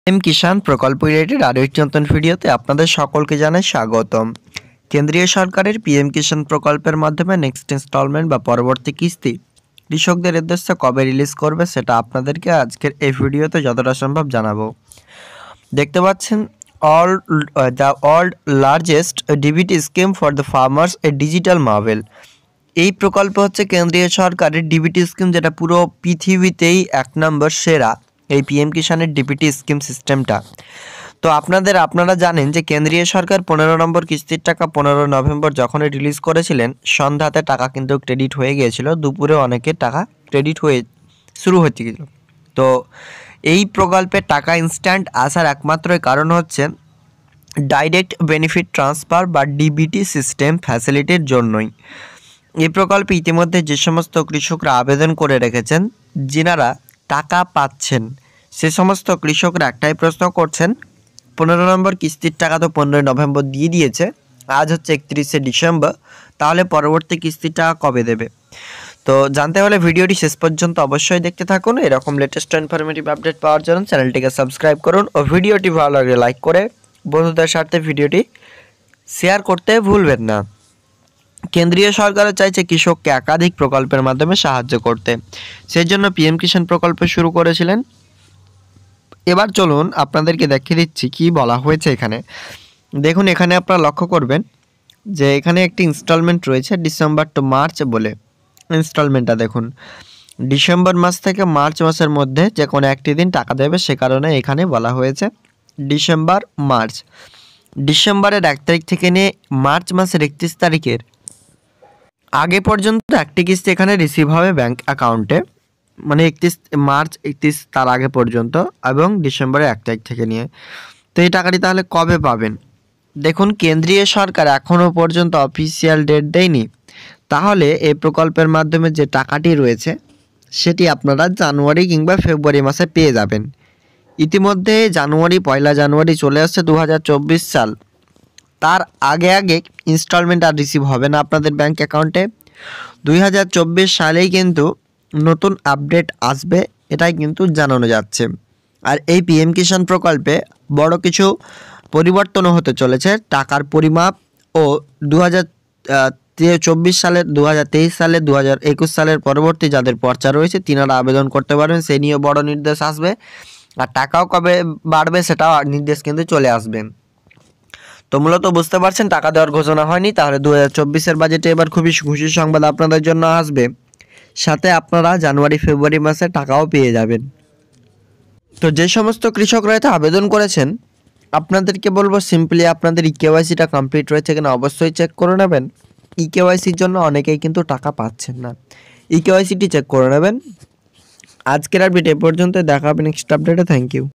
M কিষাণ প্রকল্প related আরও একটি নতুন ভিডিওতে আপনাদের সকলকে জানাই স্বাগতম। কেন্দ্রীয় সরকারের পিএম কিষাণ প্রকল্পের মাধ্যমে নেক্সট ইনস্টলমেন্ট বা পরবর্তী কিস্তি কৃষকদের উদ্দেশ্যে কবে রিলিজ করবে সেটা আপনাদেরকে আজকের এই ভিডিওতে যতটা সম্ভব জানাবো। দেখতে পাচ্ছেন the world largest DBT scheme for the farmers A digital Marvel. এই প্রকল্প হচ্ছে কেন্দ্রীয় সরকারের ডিবিটি স্কিম, যেটা পুরো পৃথিবীতেই 1 নম্বর সেরা এই পিএম কিষাণের ডিবিটি স্কিম সিস্টেমটা। তো আপনারা জানেন যে কেন্দ্রীয় সরকার 15 নম্বর কিস্তির টাকা 15 নভেম্বর যখনই রিলিজ করেছিলেন, সন্ধ্যাতে টাকা কিন্তু ক্রেডিট হয়ে গিয়েছিল, দুপুরে অনেকের টাকা ক্রেডিট হয়ে শুরু হচ্ছে গেল। তো এই প্রকল্পের টাকা ইনস্ট্যান্ট আসার একমাত্র কারণ হচ্ছে ডাইরেক্ট বেনিফিট ট্রান্সফার বা ডিবিটি সিস্টেম ফ্যাসিলিটির জন্যই। এই প্রকল্পে ইতিমধ্যে যে সমস্ত কৃষকরা আবেদন করে রেখেছেন, যিনারা টাকা পাচ্ছেন, সে সমস্ত কৃষকরা একটাই প্রশ্ন করছেন, 15 নম্বর কিস্তির টাকা তো 15 নভেম্বর দিয়ে দিয়েছে, আজ হচ্ছে 31শে ডিসেম্বর, তাহলে পরবর্তী কিস্তির টাকা কবে দেবে? তো জানতে হলে ভিডিওটি শেষ পর্যন্ত অবশ্যই দেখতে থাকুন। এরকম লেটেস্ট ইনফরমেটিভ আপডেট পাওয়ার জন্য চ্যানেলটিকে সাবস্ক্রাইব করুন ও ভিডিওটি ভালো লাগলে লাইক করে বন্ধুদের সাথে ভিডিওটি শেয়ার করতে ভুলবেন না। কেন্দ্রীয় সরকারও চাইছে কৃষককে একাধিক প্রকল্পের মাধ্যমে সাহায্য করতে, সেই জন্য পিএম কিষাণ প্রকল্প শুরু করেছিলেন। এবার চলুন আপনাদেরকে দেখিয়ে দিচ্ছি কি বলা হয়েছে এখানে। দেখুন, এখানে আপনারা লক্ষ্য করবেন যে এখানে একটি ইনস্টলমেন্ট রয়েছে ডিসেম্বর টু মার্চ বলে। ইনস্টলমেন্টটা দেখুন, ডিসেম্বর মাস থেকে মার্চ মাসের মধ্যে যে কোনো একটি দিন টাকা দেবে, সে কারণে এখানে বলা হয়েছে ডিসেম্বর মার্চ। ডিসেম্বরের 1 তারিখ থেকে নিয়ে মার্চ মাসের 31 তারিখের আগে পর্যন্ত একটি কিস্তি এখানে রিসিভ হবে ব্যাংক অ্যাকাউন্টে, মানে 31 মার্চ 31 তার আগে পর্যন্ত, এবং ডিসেম্বরের 1 তারিখ থেকে নিয়ে। তো এই টাকাটি তাহলে কবে পাবেন? দেখুন, কেন্দ্রীয় সরকার এখনও পর্যন্ত অফিসিয়াল ডেট দেয়নি, তাহলে এই প্রকল্পের মাধ্যমে যে টাকাটি রয়েছে সেটি আপনারা জানুয়ারি কিংবা ফেব্রুয়ারি মাসে পেয়ে যাবেন। ইতিমধ্যে পয়লা জানুয়ারি চলে আসছে 2024 সাল, তার আগে ইনস্টলমেন্ট আর রিসিভ হবে না আপনাদের ব্যাংক অ্যাকাউন্টে। 2024 সালেই কিন্তু নতুন আপডেট আসবে, এটাই কিন্তু জানানো যাচ্ছে। আর এই পিএম কিষাণ প্রকল্পে বড় কিছু পরিবর্তনও হতে চলেছে। টাকার পরিমাপ ও 2024 সালের 2023 সালে 2021 সালের পরবর্তী যাদের পর্চা রয়েছে তিনারা আবেদন করতে পারবেন, সেই নিয়ে বড় নির্দেশ আসবে। আর টাকাও কবে বাড়বে সেটাও নির্দেশ কিন্তু চলে আসবে। তো মূলত বুঝতে পারছেন টাকা দেওয়ার ঘোষণা হয়নি, তাহলে 2024-এর বাজেটে এবার খুবই খুশির সংবাদ আপনাদের জন্য আসবে, সাথে আপনারা জানুয়ারি ফেব্রুয়ারি মাসে টাকাও পেয়ে যাবেন। তো যে সমস্ত কৃষকরা এতে আবেদন করেছেন, আপনাদেরকে বলবো সিম্পলি আপনাদের ইকেওয়াইসিটা কমপ্লিট রয়েছে কিনা অবশ্যই চেক করে নেবেন। ইকেওয়াইসির জন্য অনেকেই কিন্তু টাকা পাচ্ছেন না, ইকেওয়াইসিটি চেক করে নেবেন। আজকের আপডেট এ পর্যন্ত, দেখা হবে নেক্সট আপডেটে। Thank you.